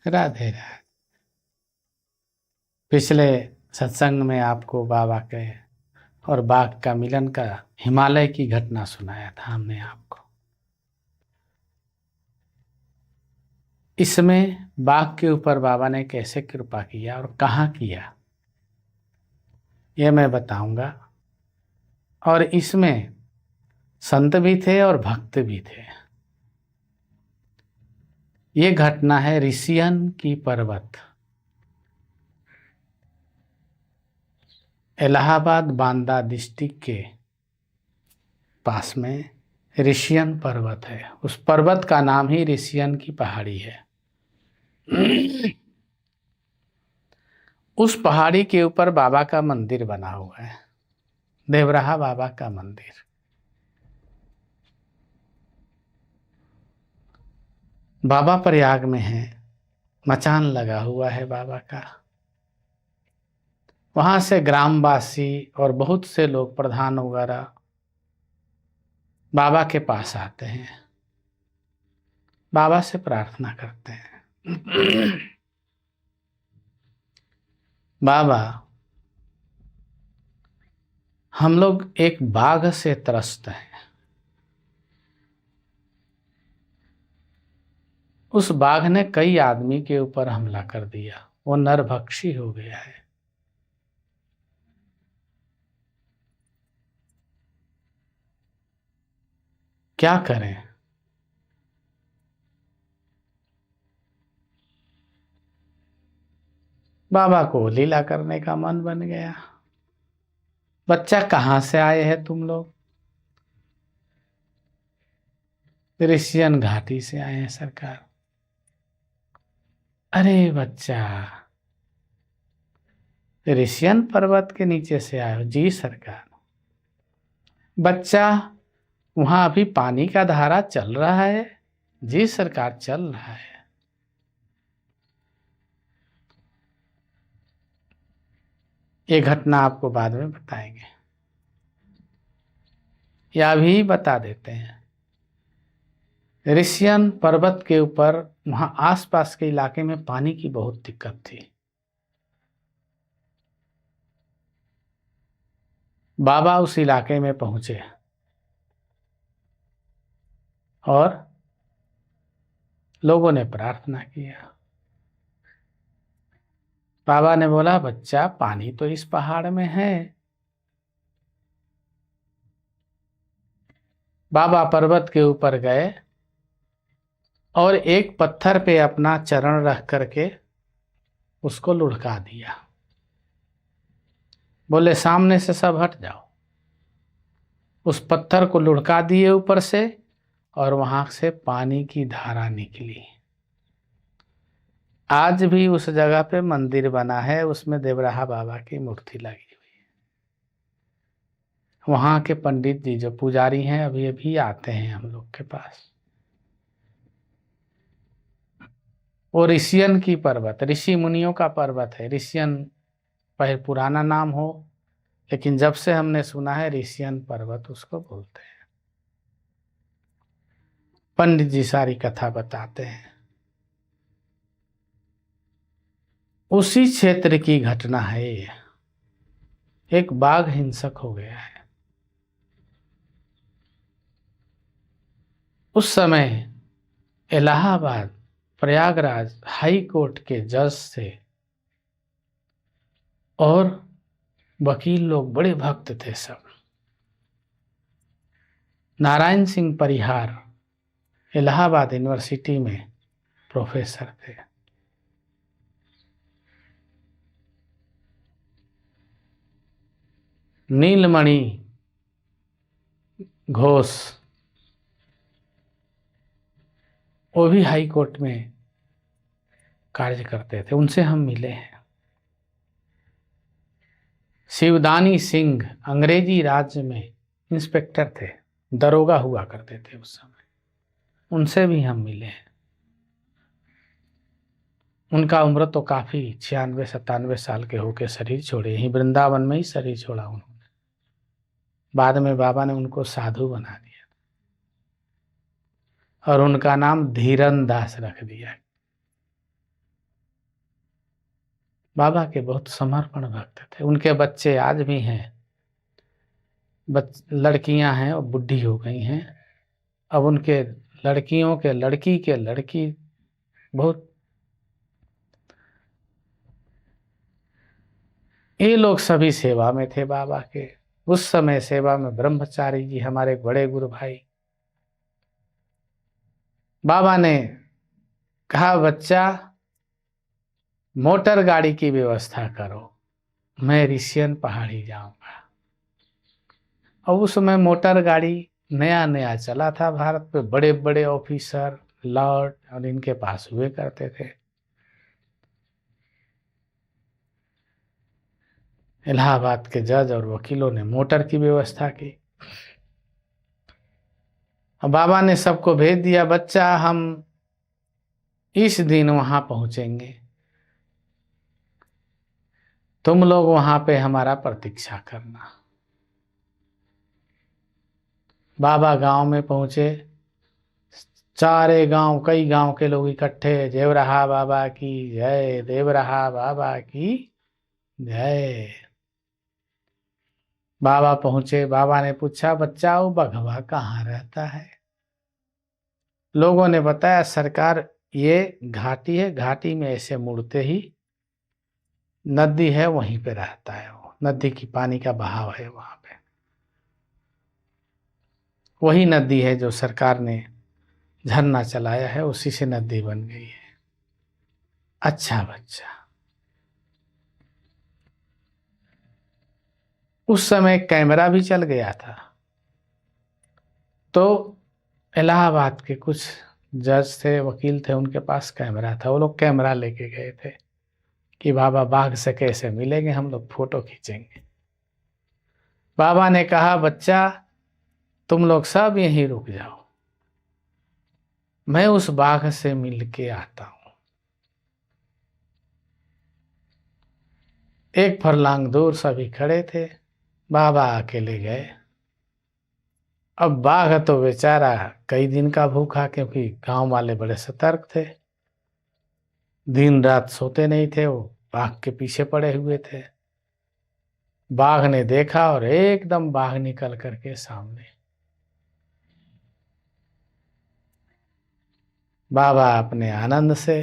राधे राधे। पिछले सत्संग में आपको बाबा के और बाघ का मिलन का हिमालय की घटना सुनाया था हमने आपको। इसमें बाघ के ऊपर बाबा ने कैसे कृपा किया और कहाँ किया, यह मैं बताऊंगा। और इसमें संत भी थे और भक्त भी थे। ये घटना है ऋषियन की पर्वत, इलाहाबाद बांदा डिस्ट्रिक्ट के पास में ऋषियन पर्वत है। उस पर्वत का नाम ही ऋषियन की पहाड़ी है। उस पहाड़ी के ऊपर बाबा का मंदिर बना हुआ है, देवराहा बाबा का मंदिर। बाबा प्रयाग में है, मचान लगा हुआ है बाबा का। वहां से ग्रामवासी और बहुत से लोग, प्रधान वगैरह, बाबा के पास आते हैं, बाबा से प्रार्थना करते हैं। बाबा, हम लोग एक बाघ से त्रस्त हैं। उस बाघ ने कई आदमी के ऊपर हमला कर दिया, वो नरभक्षी हो गया है। क्या करें? बाबा को लीला करने का मन बन गया। बच्चा, कहाँ से आए हैं तुम लोग? ऋषियन घाटी से आए हैं सरकार। अरे बच्चा, ऋषियन पर्वत के नीचे से आए हो? जी सरकार। बच्चा, वहां अभी पानी का धारा चल रहा है? जी सरकार, चल रहा है। ये घटना आपको बाद में बताएंगे, या भी बता देते हैं। ऋषियन पर्वत के ऊपर, वहां आसपास के इलाके में पानी की बहुत दिक्कत थी। बाबा उस इलाके में पहुंचे और लोगों ने प्रार्थना किया। बाबा ने बोला, बच्चा, पानी तो इस पहाड़ में है। बाबा पर्वत के ऊपर गए और एक पत्थर पे अपना चरण रख करके उसको लुढ़का दिया। बोले, सामने से सब हट जाओ। उस पत्थर को लुढ़का दिए ऊपर से, और वहां से पानी की धारा निकली। आज भी उस जगह पे मंदिर बना है, उसमें देवराहा बाबा की मूर्ति लगी हुई है। वहां के पंडित जी जो पुजारी हैं अभी अभी आते हैं हम लोग के पास। वो ऋषियन की पर्वत, ऋषि मुनियों का पर्वत है। ऋषियन पहले पुराना नाम हो, लेकिन जब से हमने सुना है ऋषियन पर्वत उसको बोलते हैं। पंडित जी सारी कथा बताते हैं। उसी क्षेत्र की घटना है ये। एक बाघ हिंसक हो गया है। उस समय इलाहाबाद, प्रयागराज हाई कोर्ट के जज थे और वकील लोग बड़े भक्त थे सब। नारायण सिंह परिहार इलाहाबाद यूनिवर्सिटी में प्रोफेसर थे। नीलमणि घोष, वो भी हाई कोर्ट में कार्य करते थे, उनसे हम मिले हैं। शिवदानी सिंह अंग्रेजी राज्य में इंस्पेक्टर थे, दरोगा हुआ करते थे उस समय, उनसे भी हम मिले हैं। उनका उम्र तो काफी 96-97 साल के होके शरीर छोड़े, यहीं वृंदावन में ही शरीर छोड़ा उन्होंने। बाद में बाबा ने उनको साधु बना दिया और उनका नाम धीरन दास रख दिया। बाबा के बहुत समर्पण भक्त थे। उनके बच्चे आज भी हैं, लड़कियां हैं और बुढ़ी हो गई हैं। अब उनके लड़कियों के लड़की के लड़की बहुत, ये लोग सभी सेवा में थे बाबा के। उस समय सेवा में ब्रह्मचारी जी हमारे बड़े गुरु भाई। बाबा ने कहा, बच्चा मोटर गाड़ी की व्यवस्था करो, मैं ऋषियन पहाड़ी जाऊंगा। और उस समय मोटर गाड़ी नया नया चला था भारत पे। बड़े बड़े ऑफिसर, लॉर्ड और इनके पास हुए करते थे। इलाहाबाद के जज और वकीलों ने मोटर की व्यवस्था की। अब बाबा ने सबको भेज दिया, बच्चा हम इस दिन वहां पहुंचेंगे, तुम लोग वहां पे हमारा प्रतीक्षा करना। बाबा गांव में पहुंचे, सारे गांव, कई गांव के लोग इकट्ठे, देवरहा बाबा की जय, देवरहा बाबा की जय। बाबा पहुंचे, बाबा ने पूछा, बच्चा वो बघवा कहाँ रहता है? लोगों ने बताया, सरकार ये घाटी है, घाटी में ऐसे मुड़ते ही नदी है, वहीं पे रहता है वो, नदी की पानी का बहाव है वहां पे। वही नदी है जो सरकार ने झरना चलाया है, उसी से नदी बन गई है। अच्छा बच्चा। उस समय कैमरा भी चल गया था, तो इलाहाबाद के कुछ जज थे, वकील थे, उनके पास कैमरा था। वो लोग कैमरा लेके गए थे कि बाबा बाघ से कैसे मिलेंगे, हम लोग फोटो खींचेंगे। बाबा ने कहा, बच्चा तुम लोग सब यहीं रुक जाओ, मैं उस बाघ से मिल के आता हूं। एक फरलांग दूर सभी खड़े थे, बाबा अकेले गए। अब बाघ तो बेचारा कई दिन का भूखा, क्योंकि गांव वाले बड़े सतर्क थे, दिन रात सोते नहीं थे, वो बाघ के पीछे पड़े हुए थे। बाघ ने देखा और एकदम बाघ निकल करके सामने। बाबा अपने आनंद से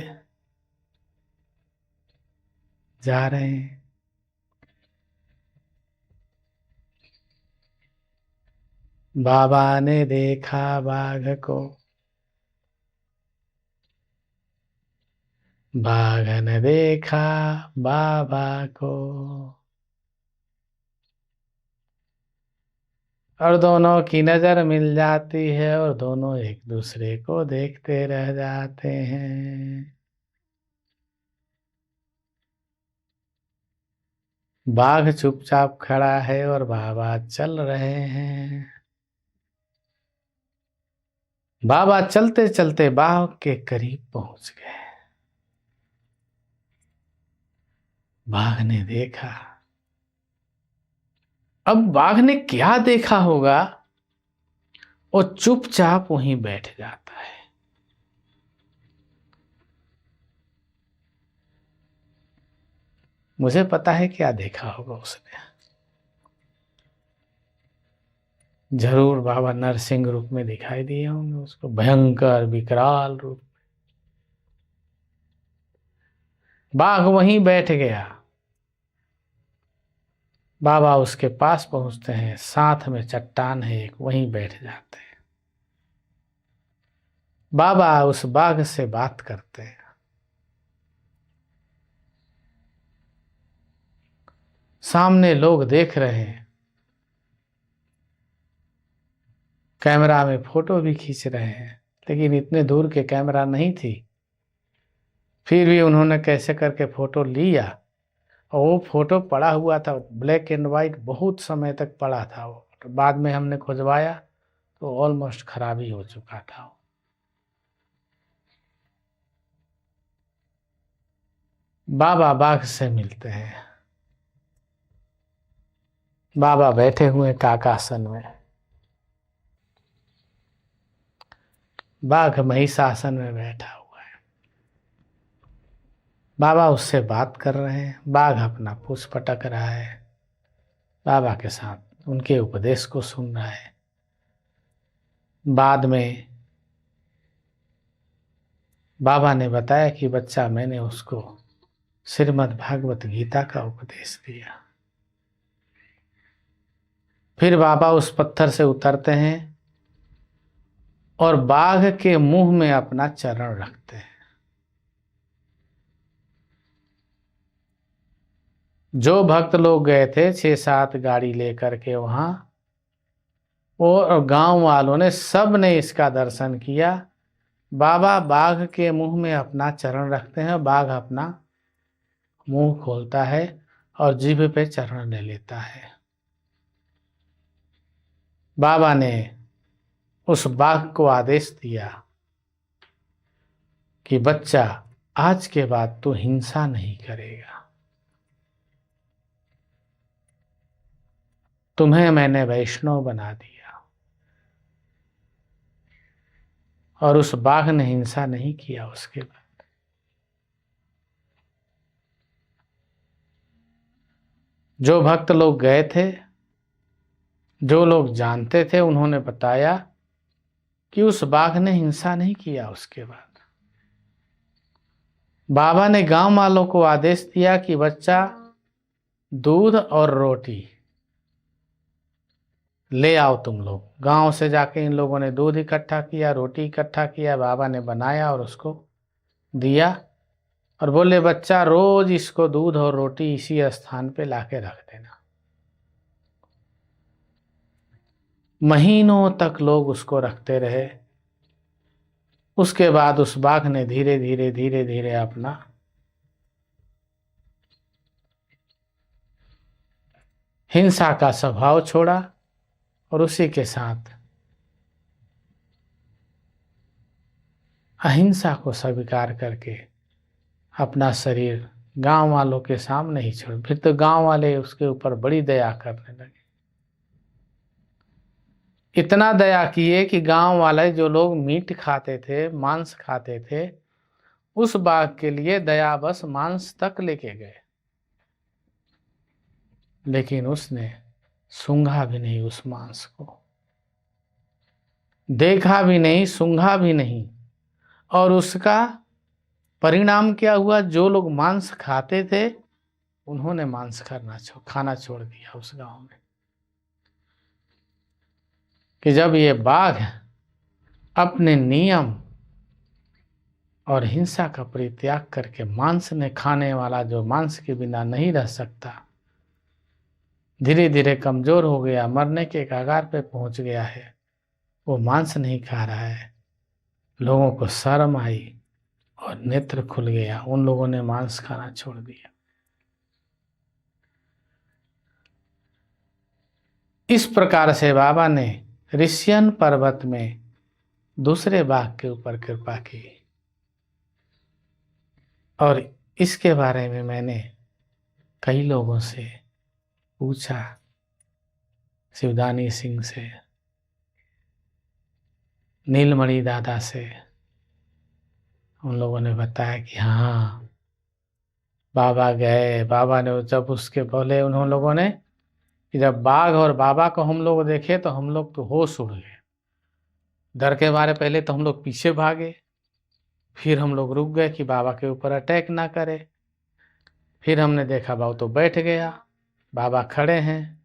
जा रहे हैं। बाबा ने देखा बाघ को, बाघ ने देखा बाबा को, और दोनों की नजर मिल जाती है और दोनों एक दूसरे को देखते रह जाते हैं। बाघ चुपचाप खड़ा है और बाबा चल रहे हैं। बाबा चलते चलते बाघ के करीब पहुंच गए। बाघ ने देखा। अब बाघ ने क्या देखा होगा, वो चुपचाप वहीं बैठ जाता है। मुझे पता है क्या देखा होगा उसने। जरूर बाबा नरसिंह रूप में दिखाई दिए होंगे उसको, भयंकर विकराल रूप। बाघ वहीं बैठ गया। बाबा उसके पास पहुंचते हैं, साथ में चट्टान है एक, वहीं बैठ जाते हैं। बाबा उस बाघ से बात करते हैं। सामने लोग देख रहे हैं, कैमरा में फोटो भी खींच रहे हैं, लेकिन इतने दूर के कैमरा नहीं थी। फिर भी उन्होंने कैसे करके फोटो लिया, और वो फोटो पड़ा हुआ था, ब्लैक एंड वाइट, बहुत समय तक पड़ा था वो। तो बाद में हमने खुजवाया तो ऑलमोस्ट खराब ही हो चुका था वो। बाबा बाघ से मिलते हैं। बाबा बैठे हुए काकासन में, बाघ महिषासन में बैठा हुआ है। बाबा उससे बात कर रहे हैं, बाघ अपना पूंछ पटक रहा है, बाबा के साथ उनके उपदेश को सुन रहा है। बाद में बाबा ने बताया कि बच्चा, मैंने उसको श्रीमद् भागवत गीता का उपदेश दिया। फिर बाबा उस पत्थर से उतरते हैं और बाघ के मुंह में अपना चरण रखते हैं। जो भक्त लोग गए थे 6-7 गाड़ी लेकर के वहां, और गांव वालों ने सब ने इसका दर्शन किया। बाबा बाघ के मुंह में अपना चरण रखते हैं, बाघ अपना मुंह खोलता है और जीभ पे चरण ले लेता है। बाबा ने उस बाघ को आदेश दिया कि बच्चा, आज के बाद तू हिंसा नहीं करेगा, तुम्हें मैंने वैष्णव बना दिया। और उस बाघ ने हिंसा नहीं किया। उसके बाद जो भक्त लोग गए थे, जो लोग जानते थे, उन्होंने बताया कि उस बाघ ने हिंसा नहीं किया। उसके बाद बाबा ने गांव वालों को आदेश दिया कि बच्चा, दूध और रोटी ले आओ तुम लोग। गांव से जाके इन लोगों ने दूध इकट्ठा किया, रोटी इकट्ठा किया, बाबा ने बनाया और उसको दिया और बोले, बच्चा, रोज इसको दूध और रोटी इसी स्थान पे लाके रख देना। महीनों तक लोग उसको रखते रहे। उसके बाद उस बाघ ने धीरे धीरे धीरे धीरे अपना हिंसा का स्वभाव छोड़ा और उसी के साथ अहिंसा को स्वीकार करके अपना शरीर गांव वालों के सामने ही छोड़। फिर तो गांव वाले उसके ऊपर बड़ी दया करने लगे। इतना दया किए कि गांव वाले जो लोग मीट खाते थे, मांस खाते थे, उस बाघ के लिए दया बस मांस तक लेके गए। लेकिन उसने सूंघा भी नहीं, उस मांस को देखा भी नहीं, सूंघा भी नहीं। और उसका परिणाम क्या हुआ? जो लोग मांस खाते थे उन्होंने मांस खाना छोड़ दिया उस गांव में। कि जब ये बाघ अपने नियम और हिंसा का परित्याग करके मांस ने खाने वाला, जो मांस के बिना नहीं रह सकता, धीरे धीरे कमजोर हो गया, मरने के कगार पे पहुंच गया है, वो मांस नहीं खा रहा है। लोगों को शर्म आई और नेत्र खुल गया, उन लोगों ने मांस खाना छोड़ दिया। इस प्रकार से बाबा ने ऋष्यन पर्वत में दूसरे बाघ के ऊपर कृपा की। और इसके बारे में मैंने कई लोगों से पूछा, शिवदानी सिंह से, नीलमणि दादा से। उन लोगों ने बताया कि हाँ, बाबा गए। बाबा ने जब उसके बोले उन लोगों ने कि जब बाघ और बाबा को हम लोग देखे तो हम लोग तो होश उड़ गए। डर के मारे पहले तो हम लोग पीछे भागे, फिर हम लोग रुक गए कि बाबा के ऊपर अटैक ना करे। फिर हमने देखा बाबा तो बैठ गया, बाबा खड़े हैं।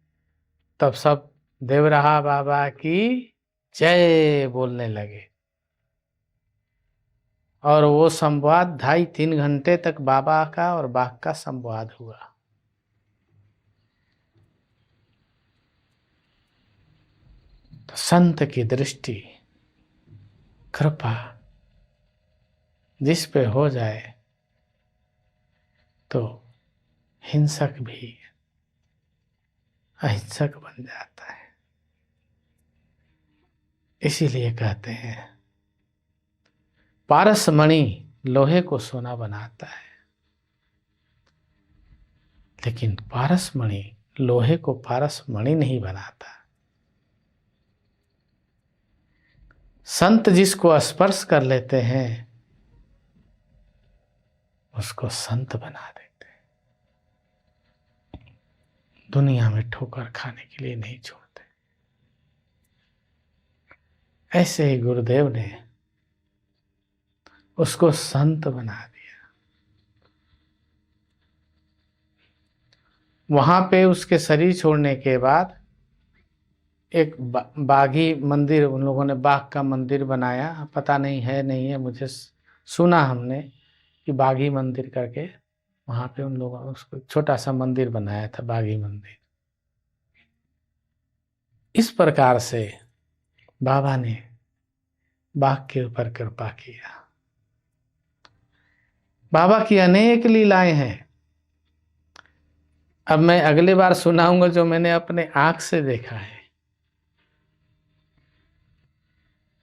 तब सब देव रहा बाबा की जय बोलने लगे। और वो संवाद 2.5-3 घंटे तक बाबा का और बाघ का संवाद हुआ। तो संत की दृष्टि, कृपा जिस पे हो जाए तो हिंसक भी अहिंसक बन जाता है। इसीलिए कहते हैं पारसमणि लोहे को सोना बनाता है, लेकिन पारसमणि लोहे को पारसमणि नहीं बनाता। संत जिसको स्पर्श कर लेते हैं वो उसको संत बना देते, दुनिया में ठोकर खाने के लिए नहीं छोड़ते। ऐसे ही गुरुदेव ने उसको संत बना दिया। वहां पे उसके शरीर छोड़ने के बाद एक बागी मंदिर, उन लोगों ने बाघ का मंदिर बनाया, पता नहीं है नहीं है, मुझे सुना हमने कि बागी मंदिर करके वहां पे उन लोगों ने उसको छोटा सा मंदिर बनाया था, बागी मंदिर। इस प्रकार से बाबा ने बाघ के ऊपर कृपा किया। बाबा की अनेक लीलाएं हैं। अब मैं अगली बार सुनाऊंगा जो मैंने अपने आंख से देखा है।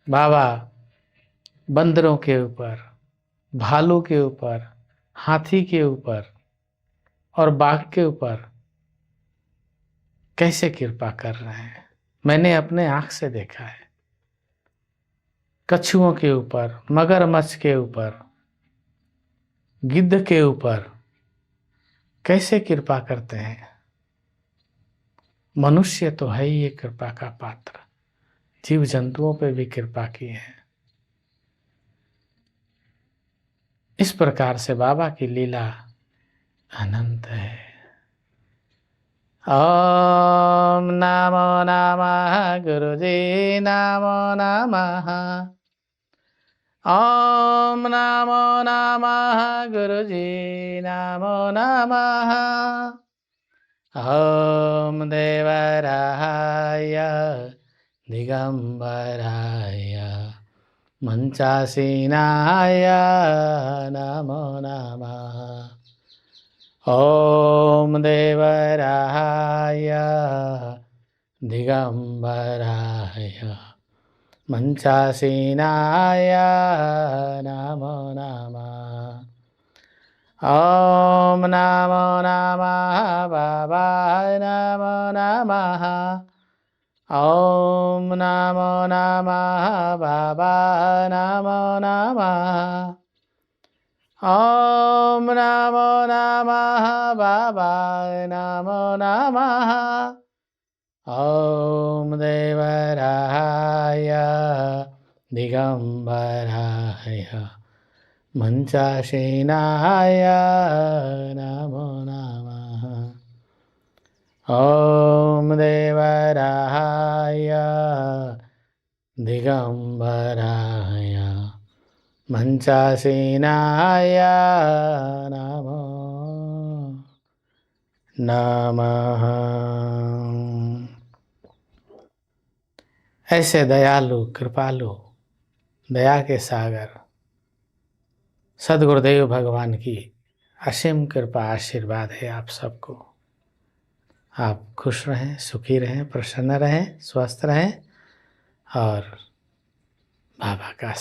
बाबा बंदरों के ऊपर, भालू के ऊपर, हाथी के ऊपर और बाघ के ऊपर कैसे कृपा कर रहे हैं, मैंने अपने आंख से देखा है। कछुओं के ऊपर, मगरमच्छ के ऊपर, गिद्ध के ऊपर कैसे कृपा करते हैं। मनुष्य तो है ही ये कृपा का पात्र, जीव जंतुओं पे भी कृपा की है। इस प्रकार से बाबा की लीला अनंत है। ओम नमो नमः गुरुजी नमो नमः। ओम नमो नमः गुरुजी नमो नमः। ओम देवराय दिगंबराय मंचासीनाय नमो नमः। ओम देवराय दिगंबराय मंचासीनाय नमो नमः। ओम नमो नमः बाबाय नमो नमः। ओम नमो नमः बाबा नमो नमः। ओम नमो नमः बाबा नमो नमः। ओम देवराय दिगंबराय मंचासीनाय नमो नमः। ओम देवराय दिगंबराय मंचासीनाय नमो नमः। ऐसे दयालु, कृपालु, दया के सागर सद्गुरुदेव भगवान की असीम कृपा आशीर्वाद है आप सबको। आप खुश रहें, सुखी रहें, प्रसन्न रहें, स्वस्थ रहें और बाबा का